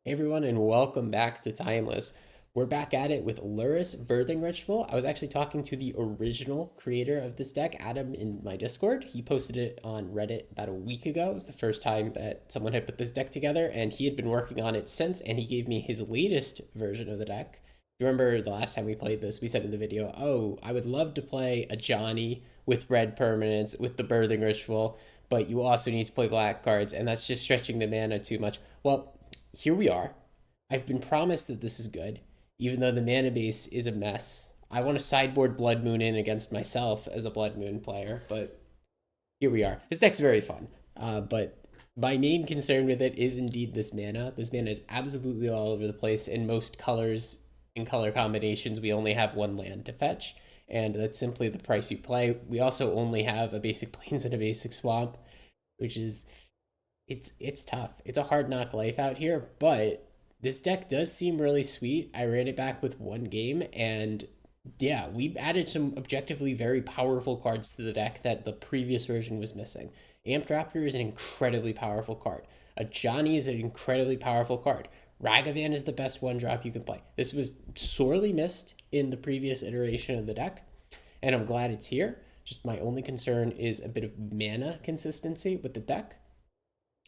Hey everyone, and welcome back to Timeless. We're back at it with Lurrus Birthing Ritual. I was actually talking to the original creator of this deck, Adam, in my Discord. He posted it on Reddit about a week ago. It was the first time that someone had put this deck together, and he had been working on it since, and he gave me his latest version of the deck. You remember the last time we played this, we said in the video, oh, I would love to play a Johnny with red permanents, with the Birthing Ritual, but you also need to play black cards, and that's just stretching the mana too much. Well, here we are. I've been promised that this is good, even though the mana base is a mess. I want to sideboard Blood Moon in against myself as a Blood Moon player, but here we are. This deck's very fun, but my main concern with it is indeed this mana. This mana is absolutely all over the place. In most colors and color combinations, we only have one land to fetch, and that's simply the price you play. We also only have a basic plains and a basic swamp, which is it's tough. It's a hard knock life out here, but this deck does seem really sweet. I ran it back with one game, and yeah, we added some objectively very powerful cards to the deck that the previous version was missing. Amped Raptor is an incredibly powerful card. A Johnny is an incredibly powerful card. Ragavan is the best one drop you can play. This was sorely missed in the previous iteration of the deck, and I'm glad it's here. Just my only concern is a bit of mana consistency with the deck.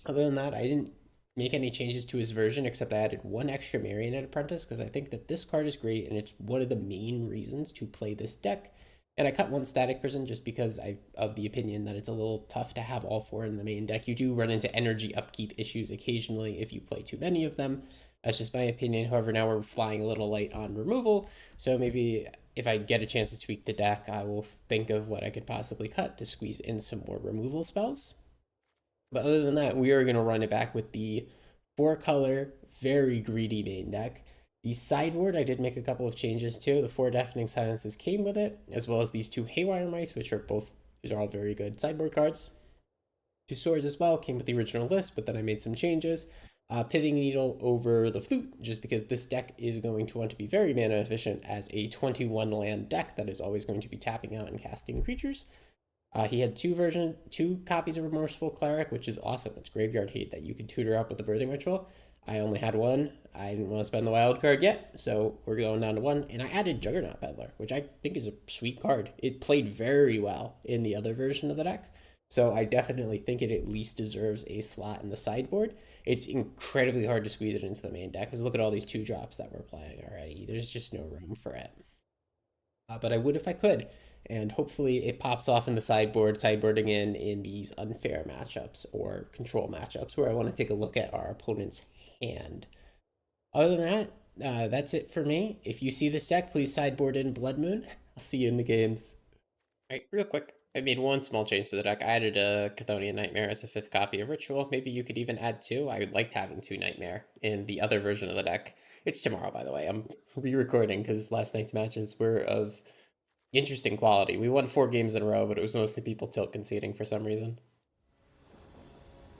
Other than that, I didn't make any changes to his version except I added one extra Marionette Apprentice because I think that this card is great and it's one of the main reasons to play this deck. And I cut one Static Prison just because I'm of the opinion that it's a little tough to have all four in the main deck. You do run into energy upkeep issues occasionally if you play too many of them. That's just my opinion. However, now we're flying a little light on removal, so maybe if I get a chance to tweak the deck, I will think of what I could possibly cut to squeeze in some more removal spells. But other than that, we are going to run it back with the four color, very greedy main deck. The sideboard, I did make a couple of changes too. The four Deafening Silences came with it, as well as these two Haywire Mice, which are both, these are all very good sideboard cards. Two Swords as well came with the original list, but then I made some changes. Pithing Needle over the Flute, just because this deck is going to want to be very mana efficient as a 21 land deck that is always going to be tapping out and casting creatures. He had two copies of Remorseful Cleric, which is awesome. It's graveyard hate that you can tutor up with the Birthing Ritual. I only had one. I didn't want to spend the wild card yet, so we're going down to one. And I added Juggernaut Peddler, which I think is a sweet card. It played very well in the other version of the deck, so I definitely think it at least deserves a slot in the sideboard. It's incredibly hard to squeeze it into the main deck, because look at all these two drops that we're playing already. There's just no room for it. But I would if I could, and hopefully it pops off in the sideboarding in these unfair matchups or control matchups where I want to take a look at our opponent's hand. Other than that, that's it for me. If you see this deck, please sideboard in Blood Moon. I'll see you in the games. All right, real quick. I made one small change to the deck. I added a Chthonian Nightmare as a fifth copy of Ritual. Maybe you could even add two. I would like having two Nightmare in the other version of the deck. It's tomorrow, by the way. I'm re-recording because last night's matches were of interesting quality. We won 4 games in a row, but it was mostly people tilt conceding for some reason.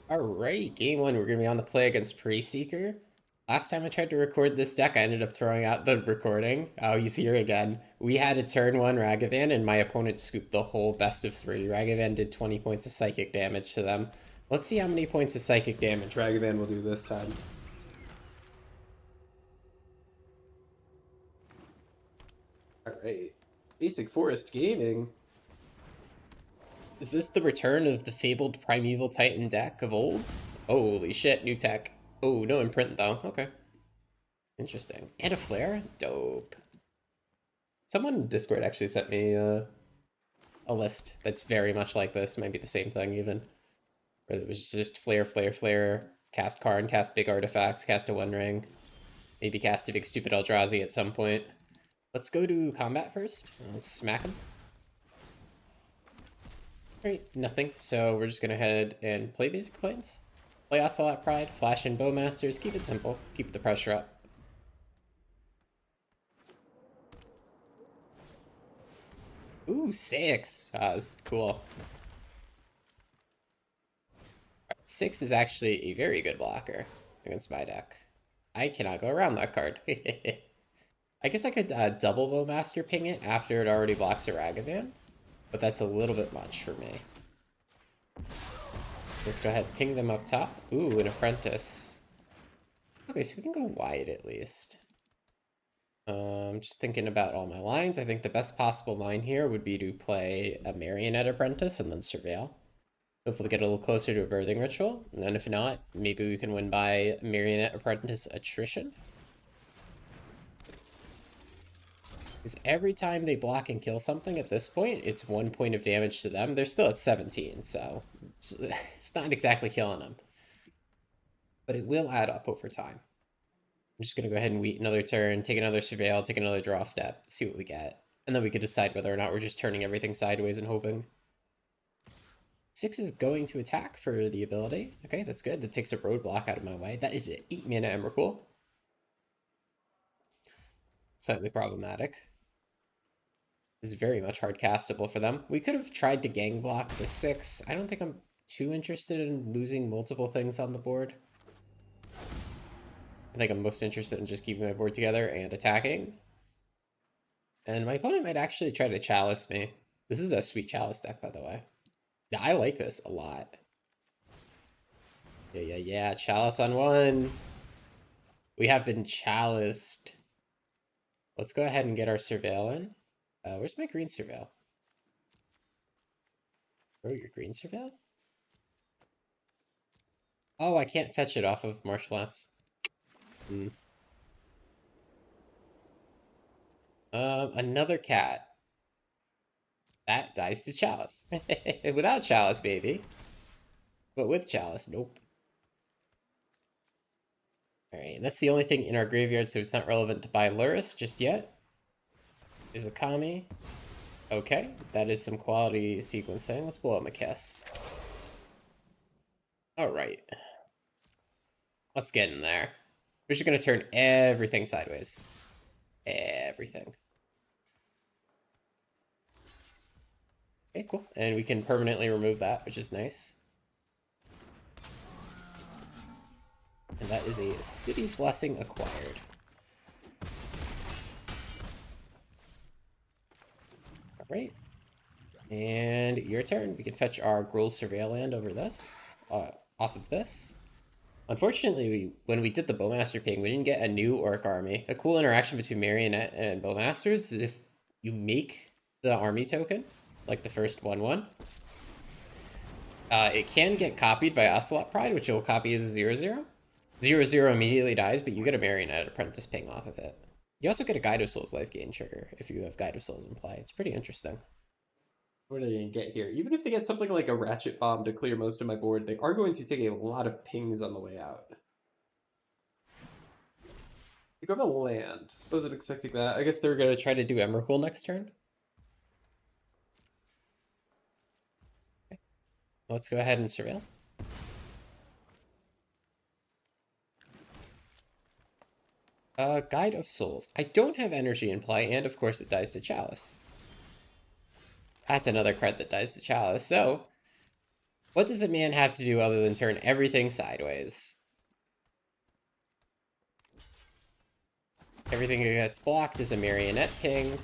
All right, game one, we're going to be on the play against Prey Seeker. Last time I tried to record this deck, I ended up throwing out the recording. Oh, he's here again. We had a turn one Ragavan, and my opponent scooped the whole best of 3. Ragavan did 20 points of psychic damage to them. Let's see how many points of psychic damage Ragavan will do this time. All right. Basic Forest Gaming. Is this the return of the fabled Primeval Titan deck of old? Holy shit, new tech. Oh, no imprint though. Okay. Interesting. And a flare? Dope. Someone in Discord actually sent me a list that's very much like this. Might be the same thing even. Where it was just flare, flare, flare, cast Karn, cast big artifacts, cast a One Ring. Maybe cast a big stupid Eldrazi at some point. Let's go to combat first. Let's smack him. Alright, nothing. So we're just gonna head and play basic planes. Play Ocelot Pride, flash in Bowmasters, keep it simple, keep the pressure up. Ooh, 6. That's cool. 6 is actually a very good blocker against my deck. I cannot go around that card. I guess I could double Bowmaster ping it after it already blocks a Ragavan, but that's a little bit much for me. Let's go ahead and ping them up top. Ooh, an Apprentice. Okay, so we can go wide at least. Just thinking about all my lines, I think the best possible line here would be to play a Marionette Apprentice and then Surveil. Hopefully get a little closer to a Birthing Ritual, and then if not, maybe we can win by Marionette Apprentice Attrition. Because every time they block and kill something at this point, it's 1 point of damage to them. They're still at 17, so it's not exactly killing them. But it will add up over time. I'm just going to go ahead and wait another turn, take another Surveil, take another draw step, see what we get. And then we could decide whether or not we're just turning everything sideways and hoping. 6 is going to attack for the ability. Okay, that's good. That takes a roadblock out of my way. That is an 8 mana Emrakul. Slightly problematic. This is very much hard castable for them. We could have tried to gang block the 6. I don't think I'm too interested in losing multiple things on the board. I think I'm most interested in just keeping my board together and attacking. And my opponent might actually try to chalice me. This is a sweet chalice deck, by the way. Yeah, I like this a lot. Yeah. Chalice on 1. We have been chaliced. Let's go ahead and get our Surveil in. Where's my green Surveil? Oh, your green Surveil? Oh, I can't fetch it off of Marsh Flats. Another cat. That dies to Chalice. Without Chalice, baby. But with Chalice, nope. Alright, that's the only thing in our graveyard, so it's not relevant to buy Lurrus just yet. There's a Kami. Okay, that is some quality sequencing. Let's blow up a kiss. Alright. Let's get in there. We're just going to turn everything sideways. Everything. Okay, cool. And we can permanently remove that, which is nice. And that is a City's Blessing acquired. Alright. And your turn. We can fetch our Gruul Surveil land over this. Off of this. Unfortunately, when we did the Bowmaster ping, we didn't get a new Orc army. A cool interaction between Marionette and Bowmasters is if you make the army token, like the first 1/1, it can get copied by Ocelot Pride, which you'll copy as a 0/0. 0/0 immediately dies, but you get a Marionette Apprentice ping off of it. You also get a Guide of Souls life gain trigger if you have Guide of Souls in play. It's pretty interesting. What are they going to get here? Even if they get something like a Ratchet Bomb to clear most of my board, they are going to take a lot of pings on the way out. You grab a land. Wasn't expecting that. I guess they're going to try to do Emrakul next turn. Okay. Let's go ahead and Surveil. Guide of Souls. I don't have energy in play, and of course it dies to Chalice. That's another card that dies to Chalice. So, what does a man have to do other than turn everything sideways? Everything that gets blocked is a Marionette ping.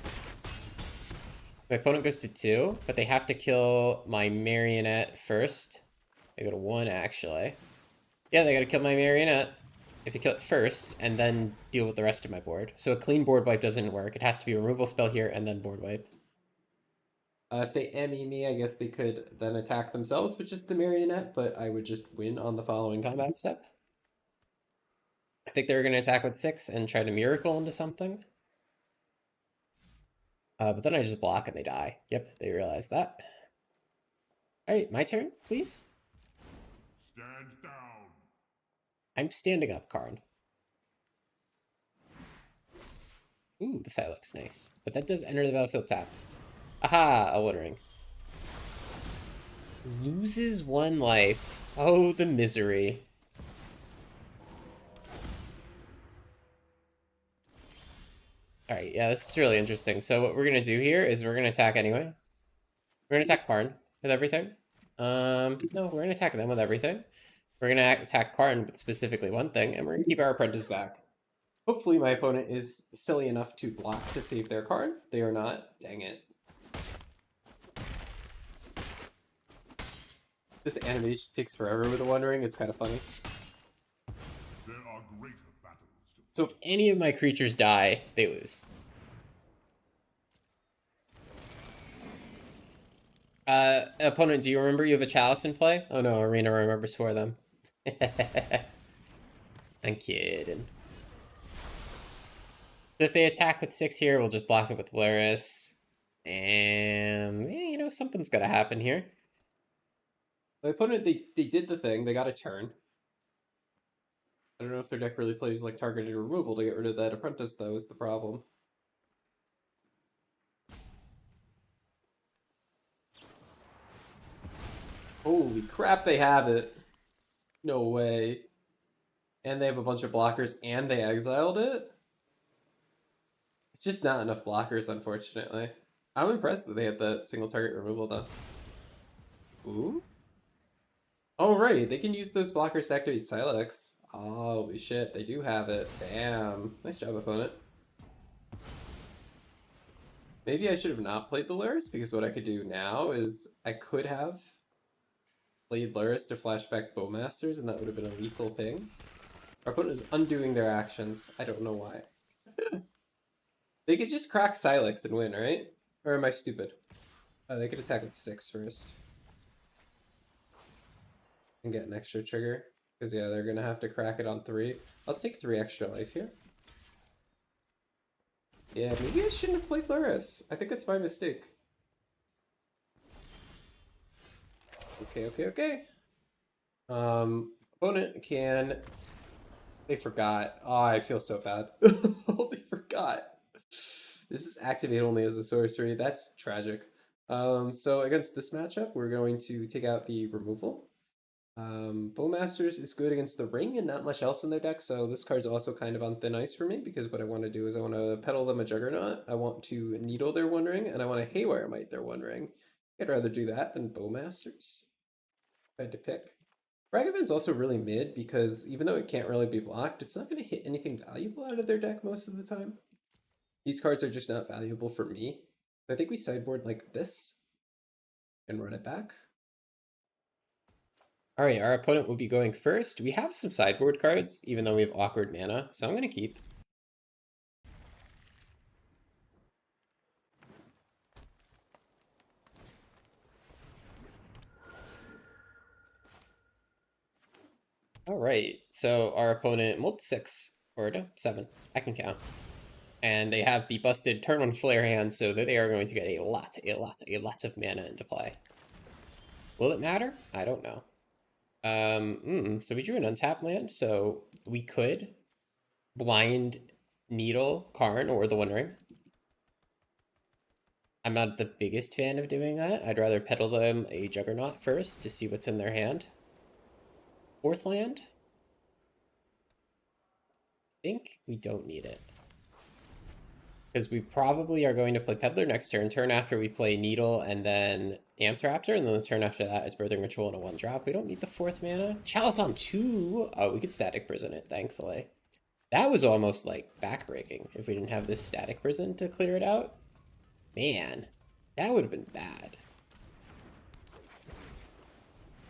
My opponent goes to 2, but they have to kill my Marionette first. They go to 1, actually. Yeah, they gotta kill my Marionette. If you kill it first, and then deal with the rest of my board. So a clean board wipe doesn't work. It has to be a removal spell here, and then board wipe. If they ME me, I guess they could then attack themselves with just the Marionette, but I would just win on the following combat step. I think they were going to attack with 6 and try to miracle into something. But then I just block and they die. Yep, they realize that. Alright, my turn, please. Stand down. I'm standing up, Karn. Ooh, the side looks nice. But that does enter the battlefield tapped. Aha, a One Ring. Loses 1 life. Oh, the misery. Alright, yeah, this is really interesting. So what we're going to do here is we're going to attack anyway. We're going to attack Karn with everything. No, we're going to attack them with everything. We're going to attack Karn with specifically one thing, and we're going to keep our apprentice back. Hopefully my opponent is silly enough to block to save their Karn. They are not. Dang it. This animation takes forever with a One Ring. It's kind of funny. There are greater So if any of my creatures die, they lose. Opponent, do you remember you have a Chalice in play? Oh no, Arena remembers for them. I'm kidding. So if they attack with 6 here, we'll just block it with Lurrus. And, you know, something's gotta happen here. My opponent, they did the thing. They got a turn. I don't know if their deck really plays like targeted removal to get rid of that apprentice, though, is the problem. Holy crap, they have it. No way. And they have a bunch of blockers and they exiled it? It's just not enough blockers, unfortunately. I'm impressed that they had that single target removal, though. Ooh? Oh, right, they can use those blockers to activate Silex. Holy shit, they do have it. Damn. Nice job, opponent. Maybe I should have not played the Lurrus, because what I could do now is I could have played Lurrus to flashback Bowmasters, and that would have been a lethal thing. Our opponent is undoing their actions. I don't know why. They could just crack Silex and win, right? Or am I stupid? They could attack with 6 first. And get an extra trigger. Because, yeah, they're going to have to crack it on 3. I'll take 3 extra life here. Yeah, maybe I shouldn't have played Lurrus. I think that's my mistake. Okay. Opponent can... They forgot. Oh, I feel so bad. They forgot. This is activate only as a sorcery. That's tragic. So against this matchup, we're going to take out the removal. Bowmasters is good against the ring and not much else in their deck, so this card's also kind of on thin ice for me, because what I want to do is I want to peddle them a Juggernaut, I want to Needle their One Ring, and I want to Haywire Might their One Ring. I'd rather do that than Bowmasters, if I had to pick. Ragavan's also really mid, because even though it can't really be blocked, it's not going to hit anything valuable out of their deck most of the time. These cards are just not valuable for me. I think we sideboard like this and run it back. All right, our opponent will be going first. We have some sideboard cards, even though we have awkward mana, so I'm going to keep. All right, so our opponent mulled 6, or no, 7. I can count. And they have the busted turn 1 flare hand, so that they are going to get a lot of mana into play. Will it matter? I don't know. So we drew an untapped land, so we could blind Needle Karn or the One Ring. I'm not the biggest fan of doing that. I'd rather peddle them a Juggernaut first to see what's in their hand. 4th land? I think we don't need it. Because we probably are going to play Peddler next turn. Turn after we play Needle and then Amped Raptor, and then the turn after that is Birthing Ritual and a 1-drop. We don't need the 4th mana. Chalice on 2! Oh, we could Static Prison it, thankfully. That was almost, like, backbreaking if we didn't have this Static Prison to clear it out. Man, that would have been bad.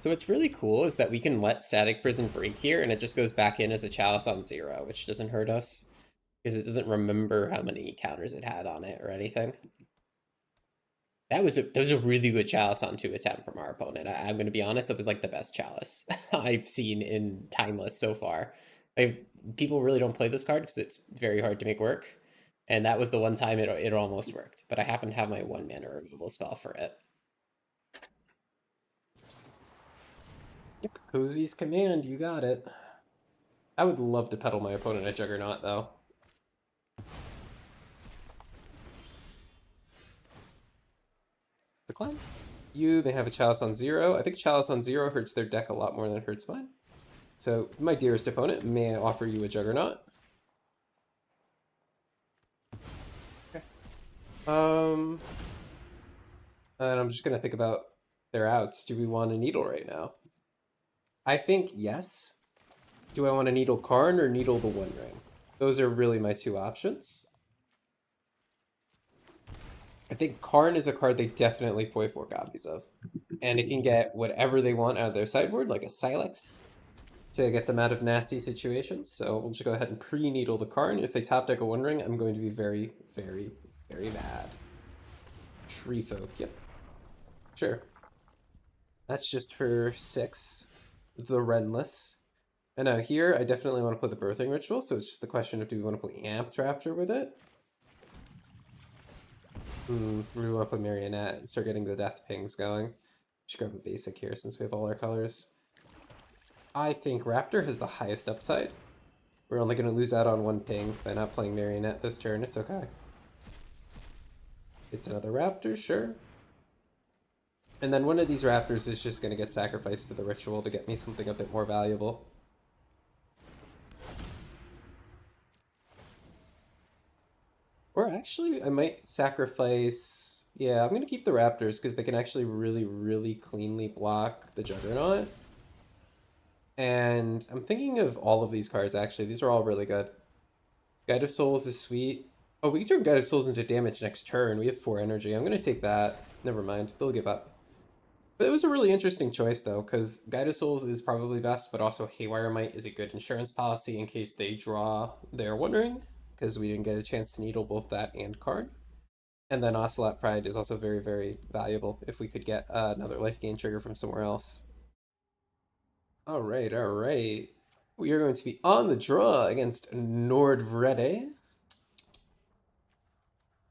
So what's really cool is that we can let Static Prison break here, and it just goes back in as a Chalice on 0, which doesn't hurt us. Because it doesn't remember how many counters it had on it or anything. That was a really good Chalice on 2 attempt from our opponent. I'm going to be honest, that was like the best Chalice I've seen in Timeless so far. People really don't play this card because it's very hard to make work. And that was the one time it almost worked. But I happen to have my 1 mana removal spell for it. Yep, Cozy's Command, you got it. I would love to peddle my opponent a Juggernaut, though. Decline. You may have a Chalice on 0. I think Chalice on 0 hurts their deck a lot more than it hurts mine. So, my dearest opponent, may I offer you a Juggernaut? Okay. And I'm just going to think about their outs. Do we want a Needle right now? I think yes. Do I want to Needle Karn or Needle the One Ring? Those are really my 2 options. I think Karn is a card they definitely play 4 copies of. And it can get whatever they want out of their sideboard, like a Silex. to get them out of nasty situations. So we'll just go ahead and pre-needle the Karn. If they top deck a One Ring, I'm going to be very, very, very mad. Tree Folk, yep. Sure. That's just for 6. The Renless. And now here, I definitely want to play the Birthing Ritual, so it's just the question of do we want to play Amped Raptor with it? Do we want to play Marionette and start getting the death pings going? Should grab a basic here since we have all our colors. I think Raptor has the highest upside. We're only going to lose out on 1 ping by not playing Marionette this turn. It's okay. It's another Raptor, sure. And then one of these Raptors is just going to get sacrificed to the ritual to get me something a bit more valuable. Or actually, I might sacrifice... Yeah, I'm going to keep the Raptors because they can actually really, really cleanly block the Juggernaut. And I'm thinking of all of these cards, actually. These are all really good. Guide of Souls is sweet. Oh, we can turn Guide of Souls into damage next turn. We have 4 energy. I'm going to take that. Never mind. They'll give up. But it was a really interesting choice, though, because Guide of Souls is probably best, but also Haywire Might is a good insurance policy in case they draw their One Ring, because we didn't get a chance to needle both that and Karn. And then Ocelot Pride is also very, very valuable if we could get another life gain trigger from somewhere else. All right, all right. We are going to be on the draw against Nordvrede.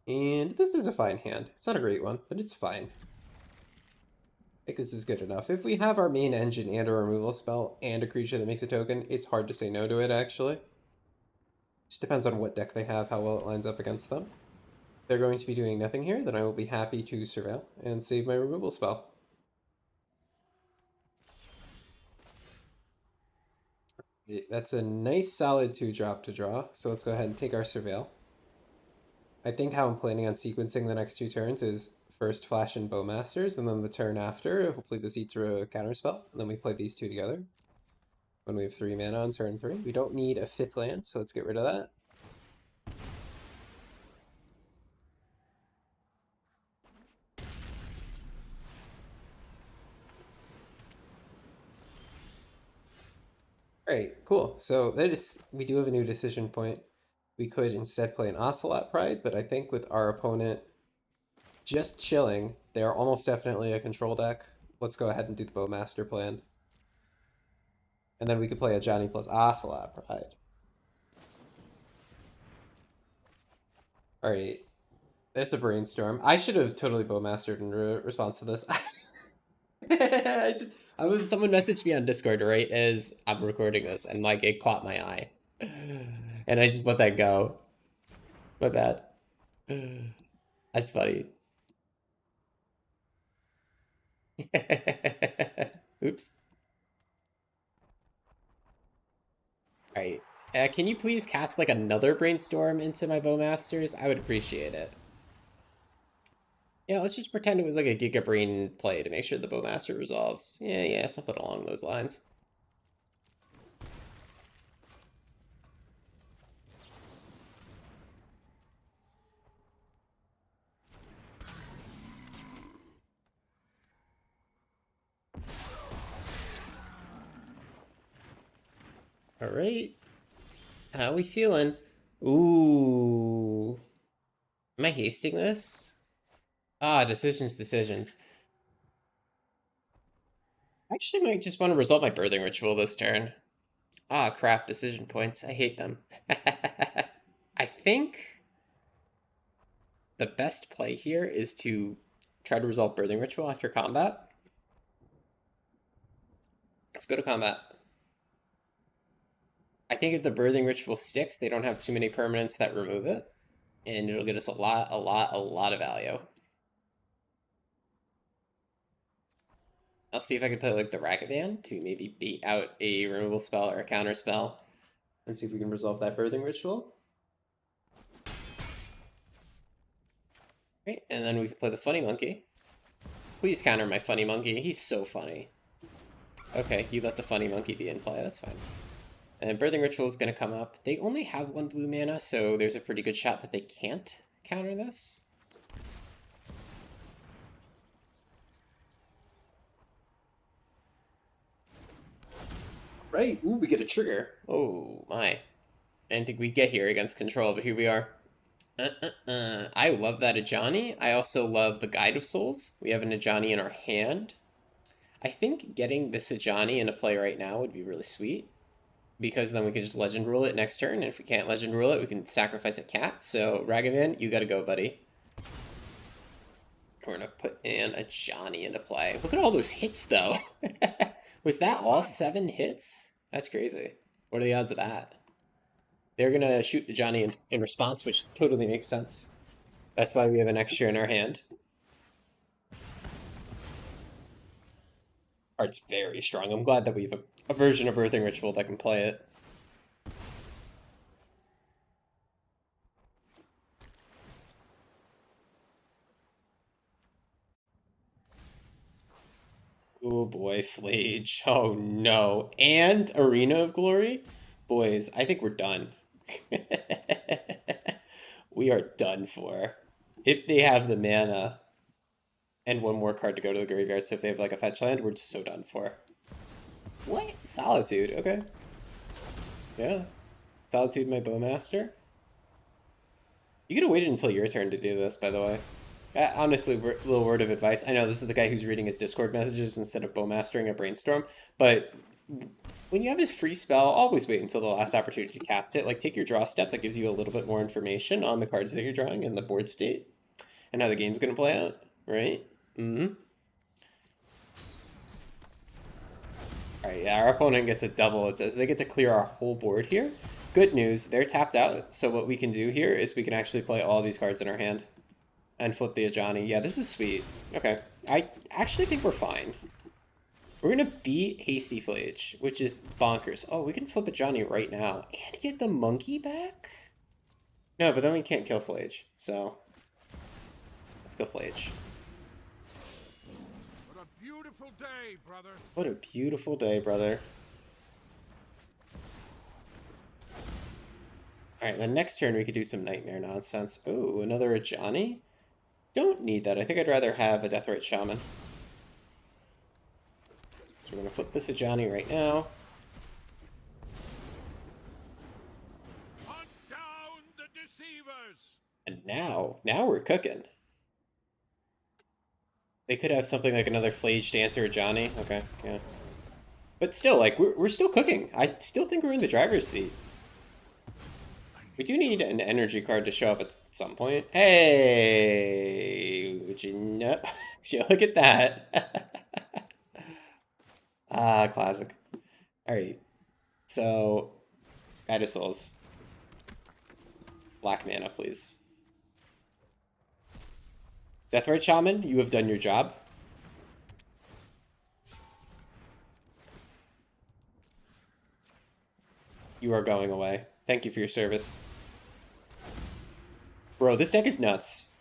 And this is a fine hand. It's not a great one, but it's fine. I think this is good enough. If we have our main engine and a removal spell and a creature that makes a token, it's hard to say no to it, actually. Just depends on what deck they have, how well it lines up against them. If they're going to be doing nothing here, then I will be happy to surveil and save my removal spell. That's a nice solid 2-drop to draw, so let's go ahead and take our surveil. I think how I'm planning on sequencing the next 2 turns is first Flash and Bowmasters, and then the turn after, hopefully this eats a counterspell, and then we play these 2 together. When we have 3 mana on turn 3. We don't need a 5th land, so let's get rid of that. Alright, cool. So that is, we do have a new decision point. We could instead play an Ocelot Pride, but I think with our opponent just chilling, they are almost definitely a control deck. Let's go ahead and do the Bowmaster plan. And then we could play a Johnny plus Ocelot Pride. Alright, that's a brainstorm. I should have totally Bowmastered in response to this. Someone messaged me on Discord right as I'm recording this, and like it caught my eye, and I just let that go. My bad. That's funny. Oops. All right. Can you please cast like another brainstorm into my Bowmasters? I would appreciate it. Yeah, let's just pretend it was like a Giga Brain play to make sure the Bowmaster resolves. Yeah, something along those lines. All right. How we feeling? Ooh. Am I hasting this? Ah, decisions. I actually might just want to resolve my Birthing Ritual this turn. Ah, crap, decision points. I hate them. I think the best play here is to try to resolve Birthing Ritual after combat. Let's go to combat. I think if the Birthing Ritual sticks, they don't have too many permanents that remove it. And it'll get us a lot of value. I'll see if I can play like the Ragavan to maybe beat out a removal spell or a counter spell. And see if we can resolve that Birthing Ritual. Right, and then we can play the Funny Monkey. Please counter my Funny Monkey. He's so funny. Okay, you let the Funny Monkey be in play. That's fine. And Birthing Ritual is going to come up. They only have 1 blue mana, so there's a pretty good shot that they can't counter this. Right. Ooh, we get a trigger. Oh my. I didn't think we'd get here against control, but here we are. I love that Ajani. I also love the Guide of Souls. We have an Ajani in our hand. I think getting this Ajani into play right now would be really sweet, because then we can just Legend Rule it next turn, and if we can't Legend Rule it, we can sacrifice a cat. So, Ragavan, you gotta go, buddy. We're gonna put in Ajani into play. Look at all those hits, though. Was that all 7 hits? That's crazy. What are the odds of that? They're gonna shoot the Johnny in response, which totally makes sense. That's why we have an extra in our hand. Art's very strong. I'm glad that we have a version of Birthing Ritual that can play it. Oh boy, Flage. Oh no. And Arena of Glory? Boys, I think we're done. We are done for. If they have the mana and one more card to go to the graveyard, so if they have like a fetch land, we're just so done for. What? Solitude, okay. Yeah. Solitude, my Bowmaster. You could have waited until your turn to do this, by the way. Honestly, a little word of advice. I know this is the guy who's reading his Discord messages instead of Bowmastering a Brainstorm, but when you have his free spell, always wait until the last opportunity to cast it. Like, take your draw step. That gives you a little bit more information on the cards that you're drawing and the board state and how the game's going to play out, right? Mm-hmm. All right, yeah, our opponent gets a double. It says they get to clear our whole board here. Good news, they're tapped out. So what we can do here is we can actually play all these cards in our hand and flip the Ajani. Yeah, this is sweet. Okay, I actually think we're fine. We're going to beat Hasty Flage, which is bonkers. Oh, we can flip Ajani right now and get the monkey back? No, but then we can't kill Flage, so let's go Flage. What a beautiful day, brother. What a beautiful day, brother. Alright, then next turn we could do some Nightmare nonsense. Oh, another Ajani? Don't need that. I think I'd rather have a Deathrite Shaman. So we're going to flip this Ajani right now. Hunt down the deceivers. And now we're cooking. They could have something like another Flage Dancer or Johnny. Okay, yeah. But still, like, we're still cooking. I still think we're in the driver's seat. We do need an energy card to show up at some point. Hey! Would you know? Look at that. Ah, classic. Alright. So, Guide of Souls. Black mana, please. Deathrite Shaman, you have done your job. You are going away. Thank you for your service. Bro, this deck is nuts.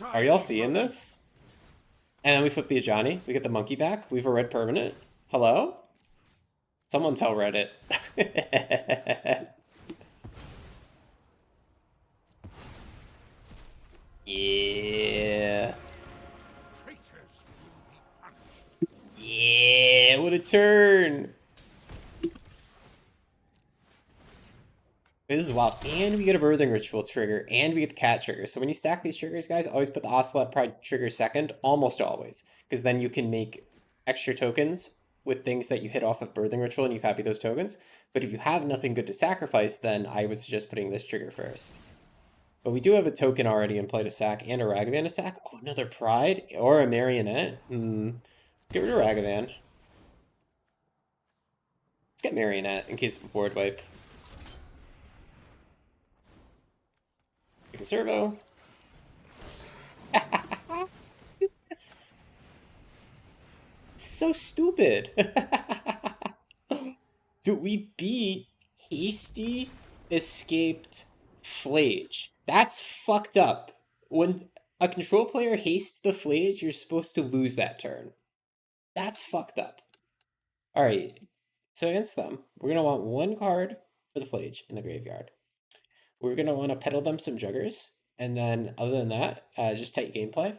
Are y'all seeing this? And then we flip the Ajani. We get the monkey back. We have a red permanent. Hello? Someone tell Reddit. Yeah. Yeah, what a turn. This is wild. And we get a Birthing Ritual trigger, and we get the cat trigger. So when you stack these triggers, guys, always put the Ocelot Pride trigger second, almost always. Because then you can make extra tokens with things that you hit off of Birthing Ritual, and you copy those tokens. But if you have nothing good to sacrifice, then I would suggest putting this trigger first. But we do have a token already in play to sack, and a Ragavan to sack. Oh, another Pride? Or a Marionette? Get rid of Ragavan. Let's get Marionette in case of a board wipe. Servo. Yes. So stupid. Dude, we beat Hasty Escaped Flage. That's fucked up. When a control player hastes the Flage, you're supposed to lose that turn. That's fucked up. Alright. So against them, we're going to want one card for the Flage in the graveyard. We're going to want to peddle them some Juggers. And then, other than that, just tight gameplay.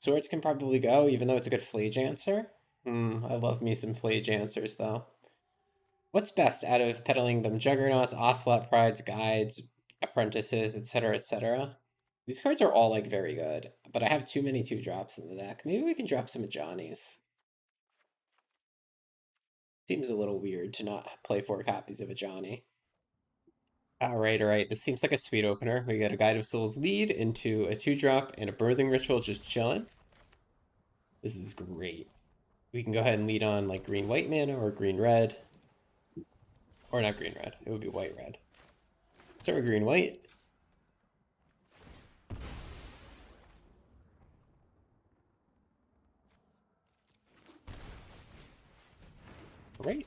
Swords can probably go, even though it's a good Flage answer. I love me some Flage answers, though. What's best out of peddling them Juggernauts, Ocelot Prides, Guides, Apprentices, etc., etc.? These cards are all, like, very good, but I have too many 2-drops in the deck. Maybe we can drop some of Johnny's. Seems a little weird to not play 4 copies of a Johnny. Alright. This seems like a sweet opener. We get a Guide of Souls lead into a 2-drop and a Birthing Ritual just chilling. This is great. We can go ahead and lead on, like, green-white mana or green-red. Or not green-red. It would be white-red. Start with green-white. Right.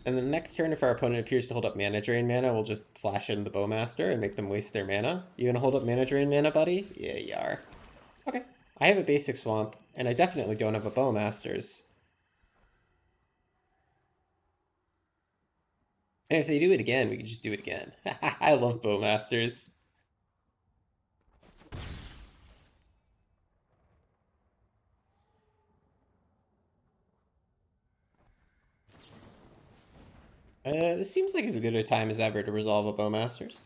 And the next turn, if our opponent appears to hold up mana drain mana, we'll just flash in the Bowmaster and make them waste their mana. You gonna hold up mana drain mana, buddy? Yeah, you are. Okay. I have a basic swamp, and I definitely don't have a Bowmasters. And if they do it again, we can just do it again. I love Bowmasters. This seems like as good a time as ever to resolve a Bowmasters.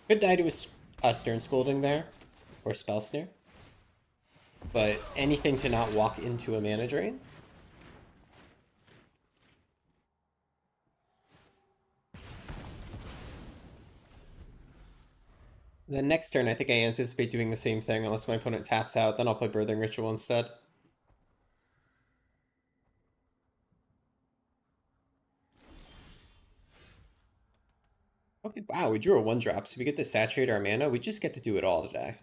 Could die to a Stern Scolding there, or Spell Snare. But anything to not walk into a mana drain. Then next turn, I think I anticipate doing the same thing unless my opponent taps out. Then I'll play Birthing Ritual instead. Okay, wow, we drew a 1-drop, so we get to saturate our mana. We just get to do it all today.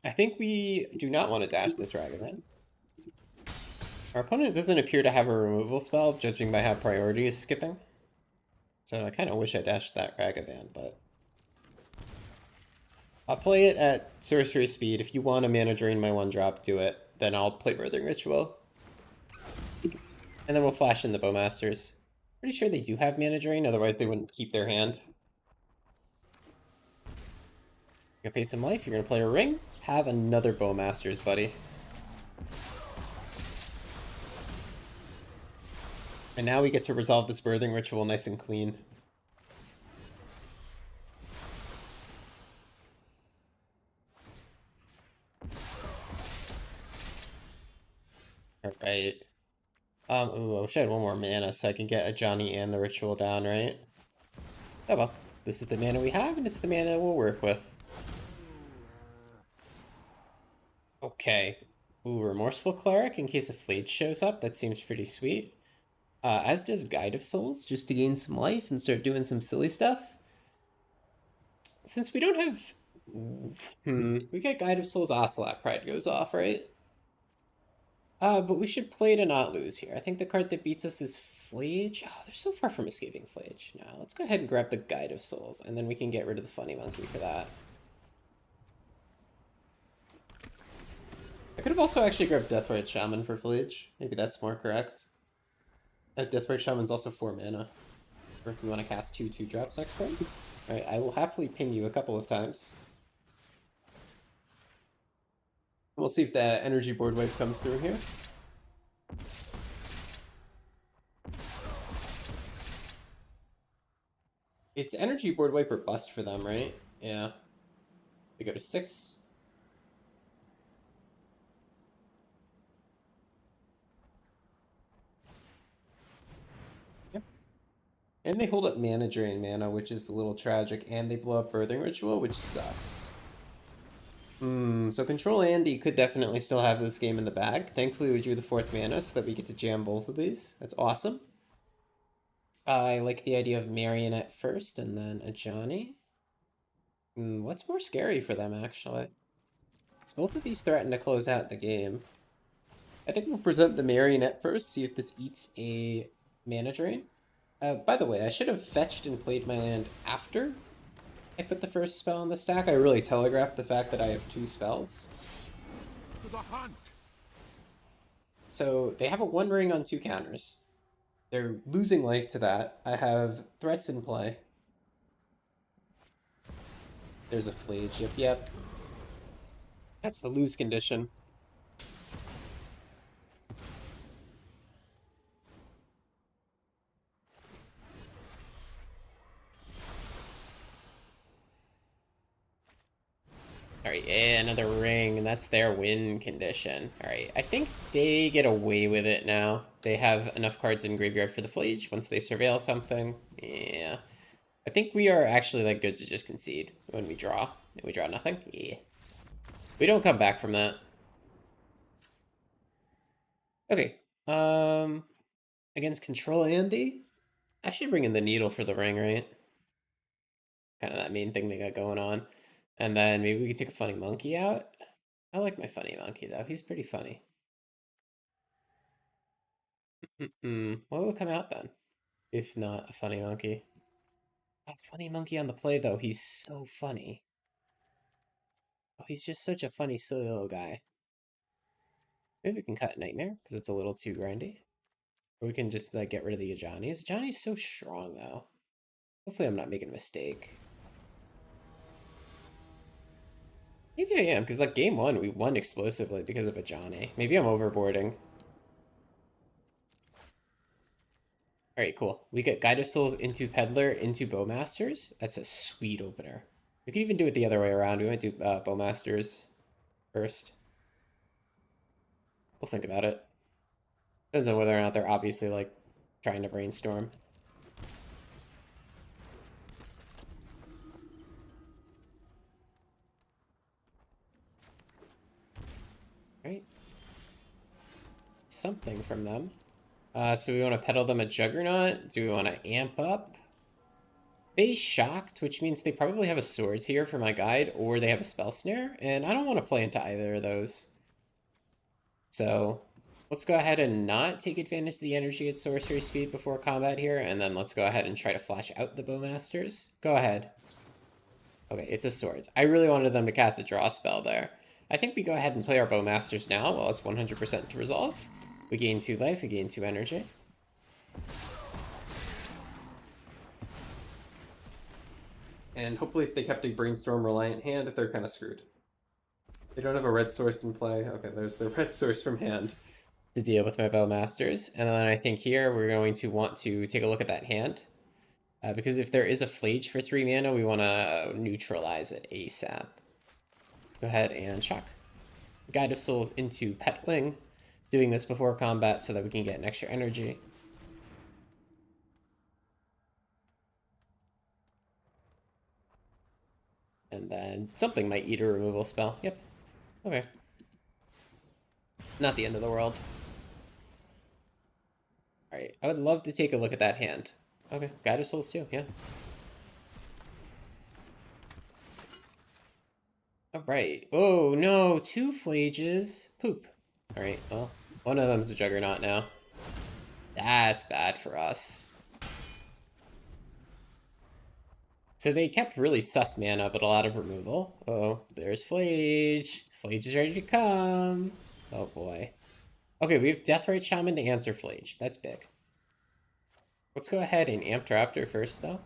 I think we do not want to dash this Ragavan. Our opponent doesn't appear to have a removal spell, judging by how priority is skipping. So I kind of wish I dashed that Ragavan, but... I'll play it at sorcery speed. If you want to mana drain my 1-drop, do it. Then I'll play Birthing Ritual. And then we'll flash in the Bowmasters. Pretty sure they do have mana drain, otherwise they wouldn't keep their hand. You're gonna pay some life, you're gonna play a ring. Have another Bowmasters, buddy. And now we get to resolve this Birthing Ritual nice and clean. Alright. Ooh, I wish I had one more mana so I can get a Johnny and the Ritual down, right? Oh well. This is the mana we have, and it's the mana we'll work with. Okay. Ooh, Remorseful Cleric in case a Flage shows up. That seems pretty sweet. As does Guide of Souls, just to gain some life and start doing some silly stuff. Since we don't have... we get Guide of Souls, Ocelot Pride goes off, right? But we should play to not lose here. I think the card that beats us is Flage. Oh, they're so far from escaping Flage. Now, let's go ahead and grab the Guide of Souls, and then we can get rid of the Funny Monkey for that. I could have also actually grabbed Deathrite Shaman for Flage. Maybe that's more correct. Deathrite Shaman's also 4 mana. Or if you want to cast 2/2-drops next turn. Alright, I will happily ping you a couple of times. We'll see if the energy board wipe comes through here. It's energy board wipe or bust for them, right? Yeah. They go to 6. Yep. And they hold up mana drain mana, which is a little tragic, and they blow up Birthing Ritual, which sucks. So Control Andy could definitely still have this game in the bag. Thankfully, we drew the 4th mana so that we get to jam both of these. That's awesome. I like the idea of Marionette first and then a Johnny. What's more scary for them, actually? Because both of these threaten to close out the game. I think we'll present the Marionette first, see if this eats a mana drain. By the way, I should have fetched and played my land after I put the first spell in the stack. I really telegraphed the fact that I have 2 spells. To the hunt. So they have a 1 ring on 2 counters. They're losing life to that. I have threats in play. There's a Flage. Yep. That's the lose condition. Alright, yeah, another ring, and that's their win condition. Alright, I think they get away with it now. They have enough cards in graveyard for the Flage once they surveil something. Yeah. I think we are actually like good to just concede when we draw. And we draw nothing? Yeah. We don't come back from that. Okay. Against Control Andy? I should bring in the needle for the ring, right? Kind of that main thing they got going on. And then maybe we could take a funny monkey out. I like my funny monkey though. He's pretty funny. What will come out then? If not a funny monkey. A funny monkey on the play though. He's so funny. Oh, he's just such a funny, silly little guy. Maybe we can cut Nightmare because it's a little too grindy. Or we can just like get rid of the Ajani's. Ajani's so strong though. Hopefully I'm not making a mistake. Maybe I am, because like game one, we won explosively because of Ajani. Maybe I'm overboarding. Alright, cool. We get Guide of Souls into Peddler, into Bowmasters. That's a sweet opener. We could even do it the other way around. We might do Bowmasters first. We'll think about it. Depends on whether or not they're obviously like trying to brainstorm. Right? Something from them. So we want to peddle them a Juggernaut. Do we want to amp up? They shocked, which means they probably have a Swords here for my guide, or they have a Spell Snare, and I don't want to play into either of those. So let's go ahead and not take advantage of the energy at sorcery speed before combat here, and then let's go ahead and try to flash out the Bowmasters. Go ahead. Okay, it's a Swords. I really wanted them to cast a draw spell there. I think we go ahead and play our Bowmasters now while it's 100% to resolve. We gain 2 life, we gain 2 energy. And hopefully if they kept a Brainstorm Reliant hand, they're kind of screwed. They don't have a red source in play. Okay, there's their red source from hand to deal with my Bowmasters. And then I think here we're going to want to take a look at that hand. Because if there is a Flage for 3 mana, we want to neutralize it ASAP. Let's go ahead and shock. Guide of Souls into Petling. Doing this before combat so that we can get an extra energy. And then something might eat a removal spell. Yep. Okay. Not the end of the world. Alright, I would love to take a look at that hand. Okay, Guide of Souls too, yeah. Alright. Oh, no, 2 Flages. Poop. Alright, well, one of them's a Juggernaut now. That's bad for us. So they kept really sus mana, but a lot of removal. Oh, there's Flage. Flage is ready to come. Oh boy. Okay, we have Deathrite Shaman to answer Flage. That's big. Let's go ahead and Amp Raptor first, though.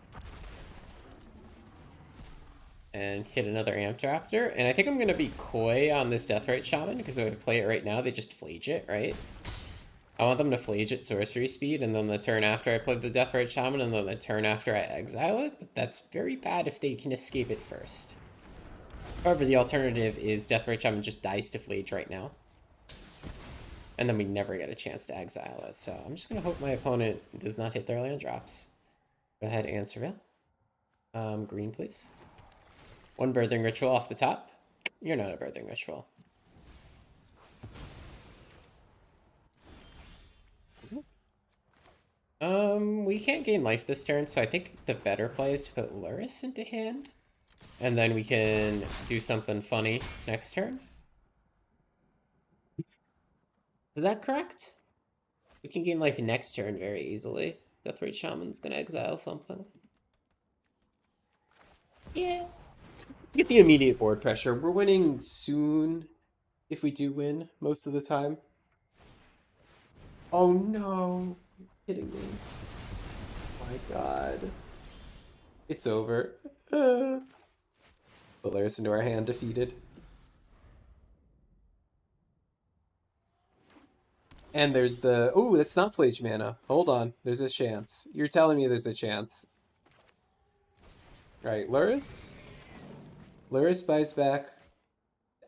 And hit another Amp Raptor. And I think I'm going to be coy on this Deathrite Shaman, because if I play it right now, they just Flage it, right? I want them to Flage at sorcery speed, and then the turn after I play the Deathrite Shaman, and then the turn after I exile it. But that's very bad if they can escape it first. However, the alternative is Deathrite Shaman just dies to Flage right now. And then we never get a chance to exile it. So I'm just going to hope my opponent does not hit their land drops. Go ahead and surveil. Green, please. 1 Birthing Ritual off the top. You're not a Birthing Ritual. We can't gain life this turn, so I think the better play is to put Lurrus into hand. And then we can do something funny next turn. Is that correct? We can gain life next turn very easily. Deathrite Shaman's gonna exile something. Yeah. Let's get the immediate board pressure. We're winning soon, if we do win, most of the time. Oh no. You're kidding me. Oh my god. It's over. Put Lurrus into our hand, defeated. And there's the... Oh, that's not Flage mana. Hold on. There's a chance. You're telling me there's a chance. Right, Lurrus. Lurrus buys back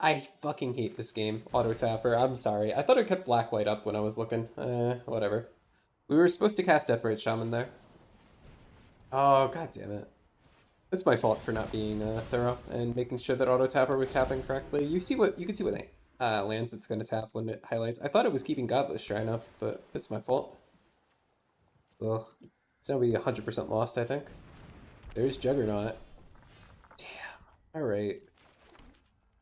I fucking hate this game, Auto Tapper. I'm sorry. I thought it kept black-white up when I was looking. Whatever. We were supposed to cast Deathrite Shaman there. Oh, god damn it. It's my fault for not being thorough and making sure that Auto Tapper was tapping correctly. You can see what lands it's gonna tap when it highlights. I thought it was keeping Godless Shrine up, but it's my fault. Ugh. It's gonna be 100% lost, I think. There's Juggernaut. Damn. Alright.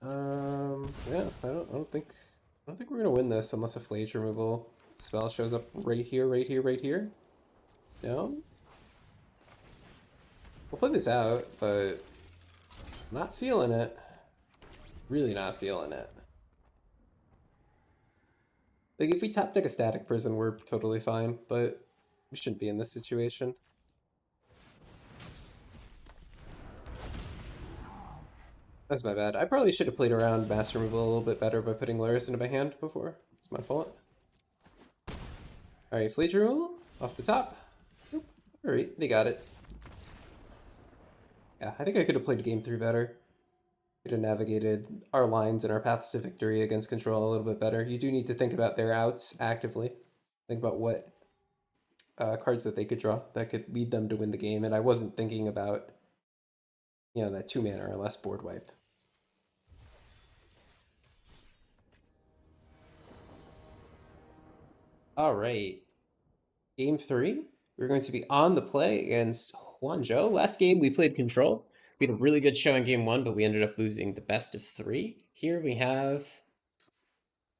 Yeah, I don't think we're gonna win this unless a Flage removal spell shows up right here, right here, right here. No? We'll play this out, but not feeling it. Really not feeling it. Like, if we top deck a Static Prison, we're totally fine, but we shouldn't be in this situation. That's my bad. I probably should have played around Master Removal a little bit better by putting Lurrus into my hand before. It's my fault. Alright, Flage Removal off the top. Alright, they got it. Yeah, I think I could have played game 3 better. Could have navigated our lines and our paths to victory against control a little bit better. You do need to think about their outs actively. Think about what cards that they could draw that could lead them to win the game. And I wasn't thinking about, you know, that 2 mana or less board wipe. All right. Game 3. We're going to be on the play against Juanjo. Last game we played control. We had a really good show in game 1, but we ended up losing the best of 3. Here we have,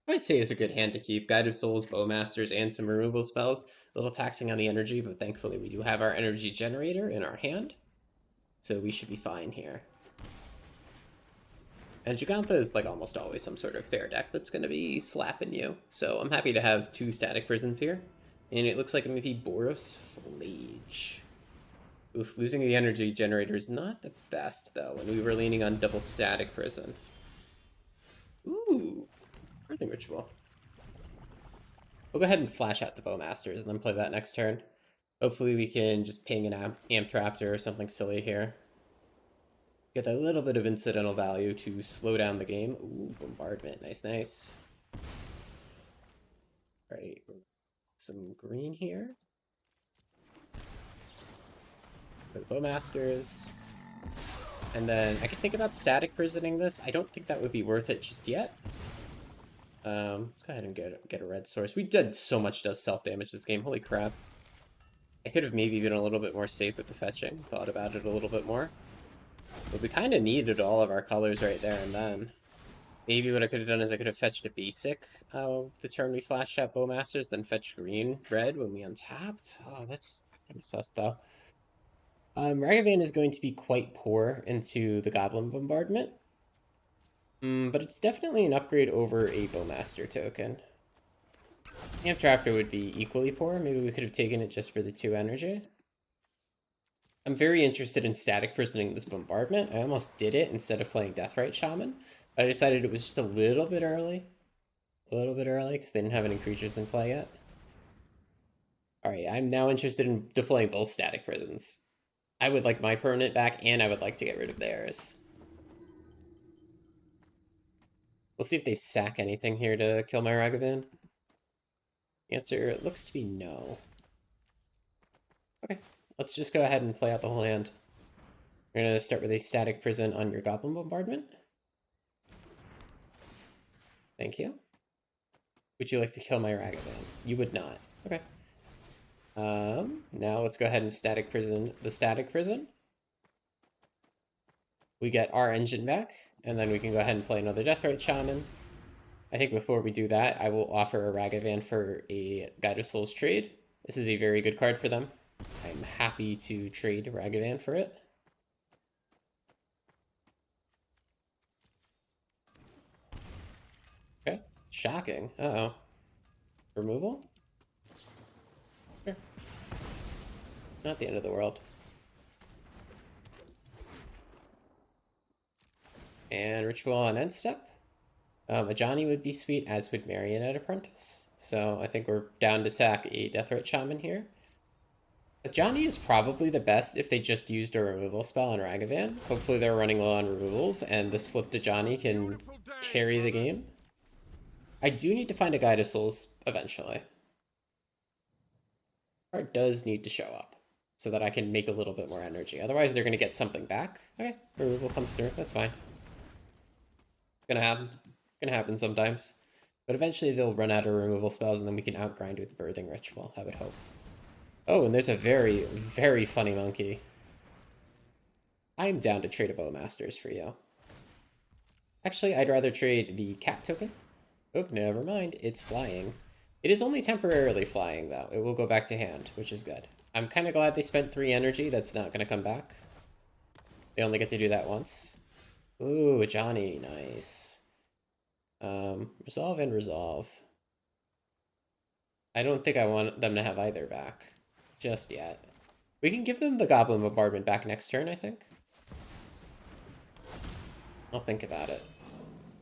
I'd say is a good hand to keep. Guide of Souls, Bowmasters, and some removal spells. A little taxing on the energy, but thankfully we do have our energy generator in our hand. So we should be fine here. And Jegantha is like almost always some sort of fair deck that's going to be slapping you. So I'm happy to have 2 Static Prisons here. And it looks like it may be Boros Flage. Oof, losing the energy generator is not the best, though, when we were leaning on double Static Prison. Ooh, Birthing Ritual. We'll go ahead and flash out the Bowmasters and then play that next turn. Hopefully we can just ping an Amp Raptor or something silly here. Get a little bit of incidental value to slow down the game. Ooh, Bombardment. Nice, nice. Alright, some green here. For the Bowmasters. And then I can think about Static Prisoning this. I don't think that would be worth it just yet. Let's go ahead and get a red source. We did so much self-damage this game. Holy crap. I could have maybe been a little bit more safe with the fetching. Thought about it a little bit more. But we kind of needed all of our colors right there and then. Maybe what I could have done is I could have fetched a basic the turn we flashed out Bowmasters, then fetched red when we untapped. Oh, that's kind of sus, though. Ragavan is going to be quite poor into the Goblin Bombardment. But it's definitely an upgrade over a Bowmaster token. Amp Raptor would be equally poor. Maybe we could have taken it just for the 2 energy. I'm very interested in Static Prisoning this Bombardment. I almost did it instead of playing Deathrite Shaman. But I decided it was just a little bit early. Because they didn't have any creatures in play yet. Alright, I'm now interested in deploying both Static Prisons. I would like my permanent back, and I would like to get rid of theirs. We'll see if they sack anything here to kill my Ragavan. The answer looks to be no. Okay, let's just go ahead and play out the whole hand. We're going to start with a Static Prison on your Goblin Bombardment. Thank you. Would you like to kill my Ragavan? You would not. Okay. Now let's go ahead and Static Prison the Static Prison. We get our engine back, and then we can go ahead and play another Deathrite Shaman. I think before we do that, I will offer a Ragavan for a Guide of Souls trade. This is a very good card for them. I'm happy to trade Ragavan for it. Okay, shocking. Uh-oh. Removal? Sure. Not the end of the world. And Ritual on end step. A Johnny would be sweet, as would Marionette Apprentice. So I think we're down to sack a Deathrite Shaman here. A Johnny is probably the best if they just used a removal spell on Ragavan. Hopefully they're running low on removals, and this flip to Johnny can carry the game. I do need to find a Guide of Souls eventually. Art does need to show up so that I can make a little bit more energy. Otherwise, they're going to get something back. Okay, removal comes through. That's fine. Gonna happen. Gonna happen sometimes. But eventually they'll run out of removal spells and then we can outgrind with Birthing Ritual, I would hope. Oh, and there's a very, very funny monkey. I'm down to trade a Bowmasters for you. Actually, I'd rather trade the cat token. Oh, never mind. It's flying. It is only temporarily flying, though. It will go back to hand, which is good. I'm kind of glad they spent 3 energy. That's not going to come back. They only get to do that once. Ooh, a Johnny. Nice. Resolve and resolve. I don't think I want them to have either back just yet. We can give them the Goblin Bombardment back next turn, I think. I'll think about it.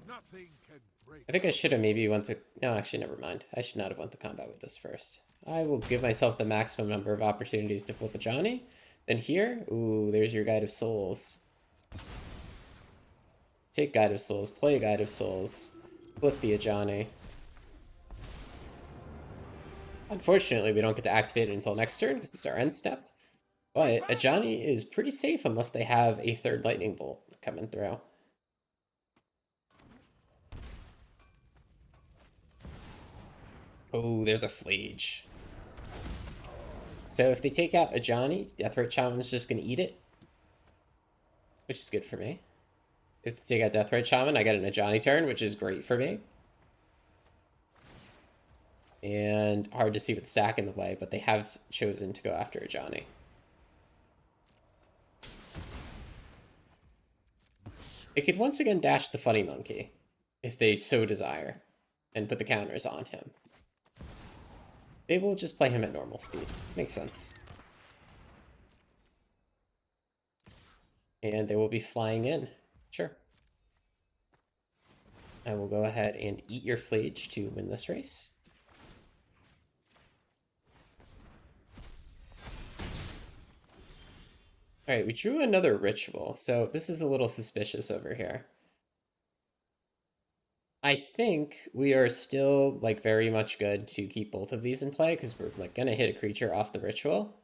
Nothing can break. I think I should have maybe went to... No, actually, never mind. I should not have went to combat with this first. I will give myself the maximum number of opportunities to flip a Johnny. Then here, ooh, there's your Guide of Souls. Take Guide of Souls, play Guide of Souls, flip the Ajani. Unfortunately, we don't get to activate it until next turn because it's our end step. But Ajani is pretty safe unless they have a 3rd Lightning Bolt coming through. Oh, there's a Flage. So if they take out Ajani, Deathrite Shaman's just going to eat it. Which is good for me. If they take out Deathrite Shaman, I get an Ajani turn, which is great for me. And hard to see with stack in the way, but they have chosen to go after Ajani. It could once again dash the Funny Monkey, if they so desire, and put the counters on him. They will just play him at normal speed. Makes sense. And they will be flying in. Sure. I will go ahead and eat your Flage to win this race. Alright, we drew another Ritual, so this is a little suspicious over here. I think we are still, like, very much good to keep both of these in play, because we're, like, gonna hit a creature off the Ritual.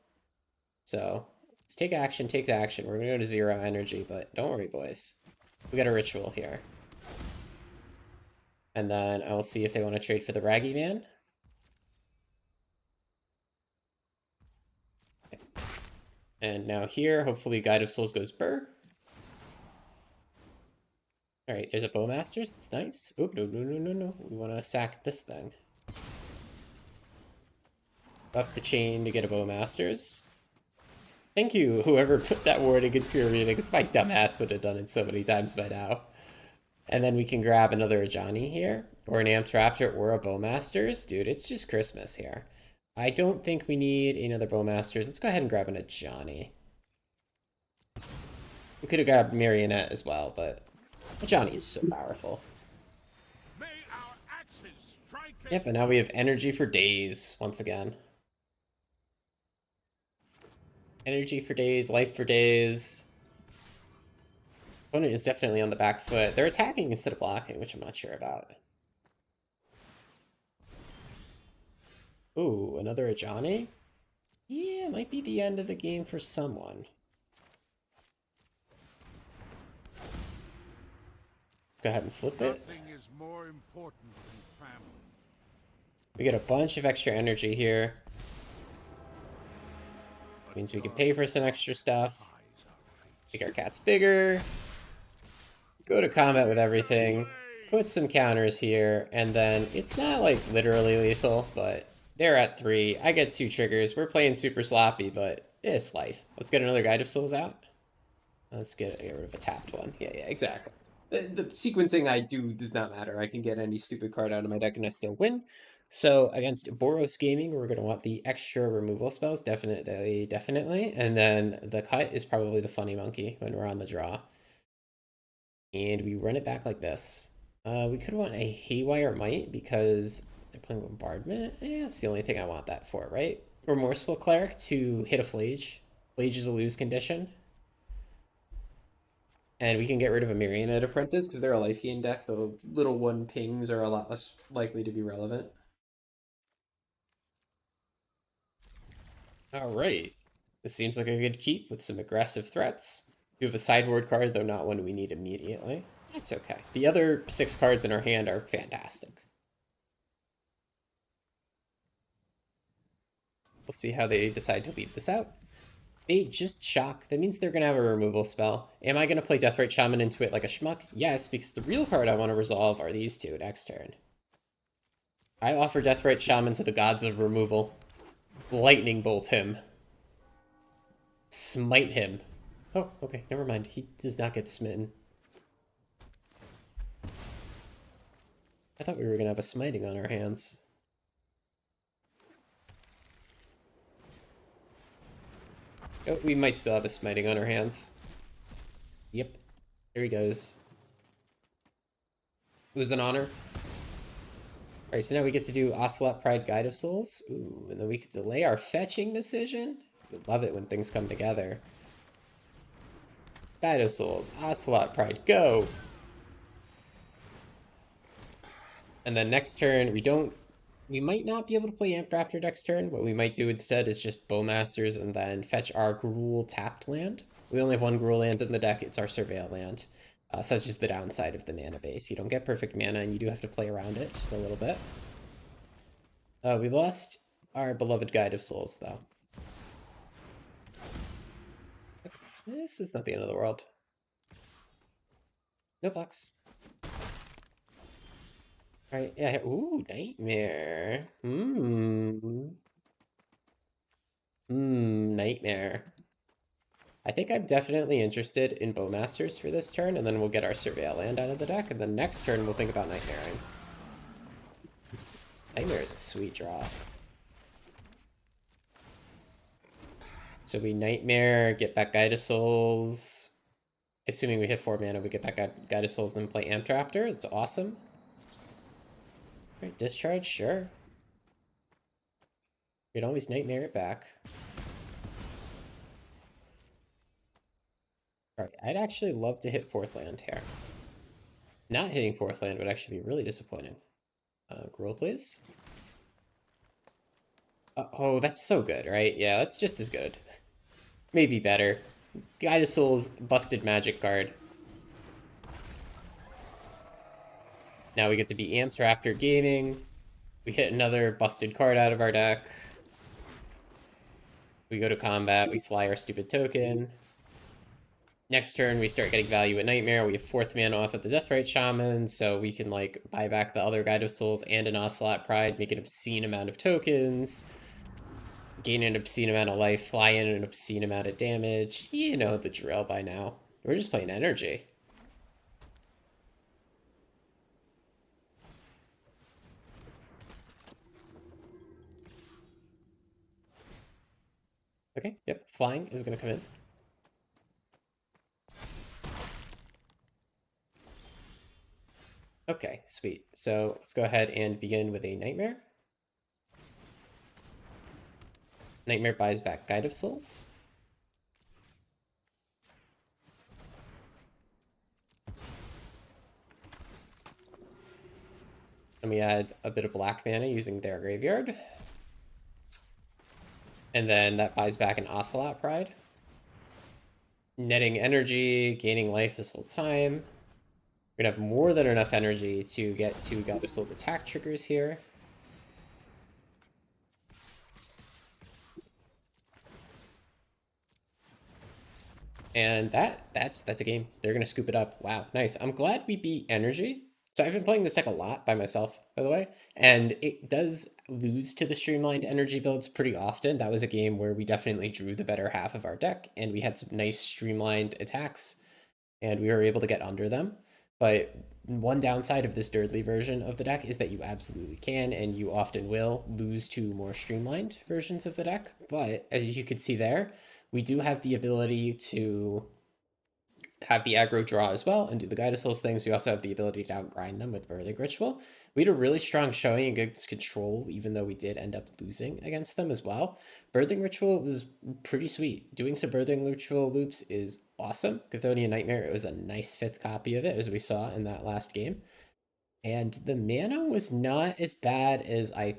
So, let's take action, take action. We're gonna go to 0 energy, but don't worry, boys. We got a Ritual here. And then I will see if they want to trade for the Raggy Man. Okay. And now here, hopefully Guide of Souls goes burr. Alright, there's a Bowmasters. That's nice. Oh, no, no, no, no, no. We want to sack this thing. Up the chain to get a Bowmasters. Thank you, whoever put that warning into your reading, because my dumbass would have done it so many times by now. And then we can grab another Ajani here, or an Amped Raptor, or a Bowmasters. Dude, it's just Christmas here. I don't think we need another Bowmasters. Let's go ahead and grab an Ajani. We could have grabbed Marionette as well, but Ajani is so powerful. May our axes strike. Yep, and now we have energy for days once again. Energy for days, life for days. Opponent is definitely on the back foot. They're attacking instead of blocking, which I'm not sure about. Ooh, another Ajani? Yeah, might be the end of the game for someone. Go ahead and flip it. Nothing is more important than family. We get a bunch of extra energy here. Means we can pay for some extra stuff. Make our cats bigger. Go to combat with everything. Put some counters here. And then it's not like literally lethal, but they're at 3. I get 2 triggers. We're playing super sloppy, but it's life. Let's get another Guide of Souls out. Let's get rid of a tapped one. Yeah, exactly. The sequencing I do does not matter. I can get any stupid card out of my deck and I still win. So against Boros Gaming, we're going to want the extra removal spells, definitely. And then the cut is probably the Funny Monkey when we're on the draw. And we run it back like this. We could want a Haywire Might because they're playing Bombardment. Yeah, that's the only thing I want that for, right? Remorseful Cleric to hit a Flage. Flage is a lose condition. And we can get rid of a Marionette Apprentice because they're a life gain deck. The little one pings are a lot less likely to be relevant. All right. This seems like a good keep with some aggressive threats. We have a sideboard card, though not one we need immediately. That's okay. The other 6 cards in our hand are fantastic. We'll see how they decide to lead this out. They just shock. That means they're going to have a removal spell. Am I going to play Deathrite Shaman into it like a schmuck? Yes, because the real card I want to resolve are these two next turn. I offer Deathrite Shaman to the gods of removal. Lightning bolt him. Smite him. Oh, okay, never mind. He does not get smitten. I thought we were going to have a smiting on our hands. Oh, we might still have a smiting on our hands. Yep. There he goes. It was an honor. Alright, so now we get to do Ocelot Pride Guide of Souls. Ooh, and then we could delay our fetching decision. I love it when things come together. Guide of Souls, Ocelot Pride, go! And then next turn, we might not be able to play Amp Raptor next turn. What we might do instead is just Bowmasters and then fetch our Gruul tapped land. We only have one Gruul land in the deck. It's our Surveil land. Such as the downside of the mana base. You don't get perfect mana, and you do have to play around it just a little bit. We lost our beloved Guide of Souls, though. This is not the end of the world. No blocks. Alright, yeah. Ooh, Nightmare. Nightmare. I think I'm definitely interested in Bowmasters for this turn, and then we'll get our Surveil land out of the deck, and then next turn we'll think about Nightmaring. Nightmare is a sweet draw. So we Nightmare, get back Guide of Souls. Assuming we hit 4 mana, we get back Guide of Souls, then play Amp Raptor. That's awesome. Right, discharge, sure. We can always Nightmare it back. Alright, I'd actually love to hit 4th land here. Not hitting 4th land would actually be really disappointing. Gruul, please. Oh, that's so good, right? Yeah, that's just as good. Maybe better. Guide of Souls, busted magic card. Now we get to be Amped Raptor Gaming. We hit another busted card out of our deck. We go to combat, we fly our stupid token. Next turn, we start getting value at Nightmare. We have 4th mana off of the Deathrite Shaman, so we can, like, buy back the other Guide of Souls and an Ocelot Pride, make an obscene amount of tokens, gain an obscene amount of life, fly in an obscene amount of damage. You know the drill by now. We're just playing energy. Okay, yep, flying is going to come in. Okay, sweet. So let's go ahead and begin with a Nightmare. Nightmare buys back Guide of Souls. And we add a bit of black mana using their graveyard. And then that buys back an Ocelot Pride. Netting energy, gaining life this whole time. We're gonna have more than enough energy to get 2 God of Souls attack triggers here. And that's a game. They're gonna scoop it up. Wow, nice. I'm glad we beat energy. So I've been playing this deck a lot by myself, by the way, and it does lose to the streamlined energy builds pretty often. That was a game where we definitely drew the better half of our deck, and we had some nice streamlined attacks, and we were able to get under them. But one downside of this Durdley version of the deck is that you absolutely can, and you often will, lose to more streamlined versions of the deck. But as you could see there, we do have the ability to have the aggro draw as well and do the Guided Souls things. We also have the ability to outgrind them with Birthing Ritual. We had a really strong showing against Control, even though we did end up losing against them as well. Birthing Ritual was pretty sweet. Doing some Birthing Ritual loops is awesome. Chthonian Nightmare, it was a nice fifth copy of it, as we saw in that last game. And the mana was not as bad as I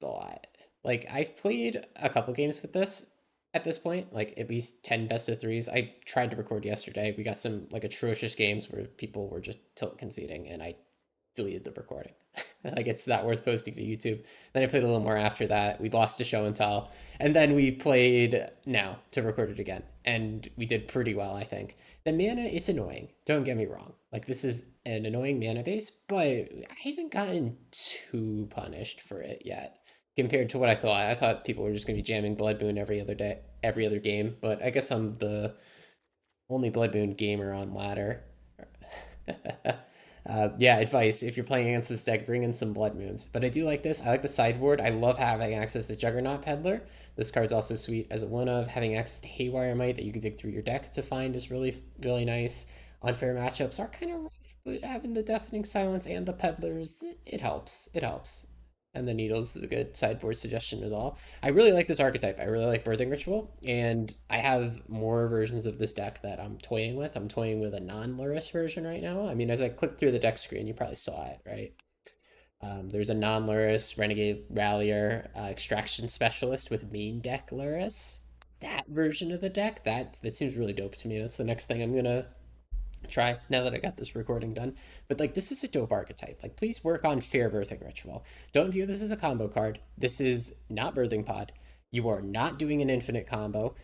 thought. Like, I've played a couple games with this at this point, like at least 10 best of threes. I tried to record yesterday. We got some like atrocious games where people were just tilt conceding, and I deleted the recording. Like, it's not worth posting to YouTube. Then I played a little more after that. We lost to show and tell. And then we played now to record it again. And we did pretty well, I think. The mana, it's annoying. Don't get me wrong. Like, this is an annoying mana base, but I haven't gotten too punished for it yet compared to what I thought. I thought people were just going to be jamming Blood Moon every other day, every other game, but I guess I'm the only Blood Moon gamer on ladder. Yeah, advice. If you're playing against this deck, bring in some Blood Moons. But I do like this. I like the sideboard. I love having access to Juggernaut Peddler. This card's also sweet as a one of. Having access to Haywire Might that you can dig through your deck to find is really, really nice. Unfair matchups are kind of rough, but having the Deafening Silence and the Peddlers, it helps. It helps. And the Needles is a good sideboard suggestion as well. I really like this archetype. I really like Birthing Ritual, and I have more versions of this deck that I'm toying with. I'm toying with a non-Lurrus version right now. I mean, as I clicked through the deck screen, you probably saw it, right? There's a non-Lurrus Renegade Rallier Extraction Specialist with main deck Lurrus. That version of the deck, that seems really dope to me. That's the next thing I'm gonna try now that I got this recording done. But like, this is a dope archetype. Like, please work on fair Birthing Ritual. Don't view this as a combo card. This is not Birthing Pod. You are not doing an infinite combo,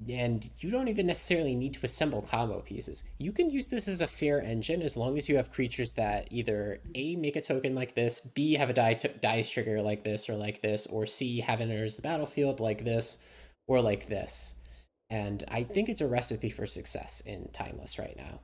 and you don't even necessarily need to assemble combo pieces. You can use this as a fair engine as long as you have creatures that either A, make a token like this, B, have a dice trigger like this, or C, have it enters the battlefield like this, or like this. And I think it's a recipe for success in Timeless right now.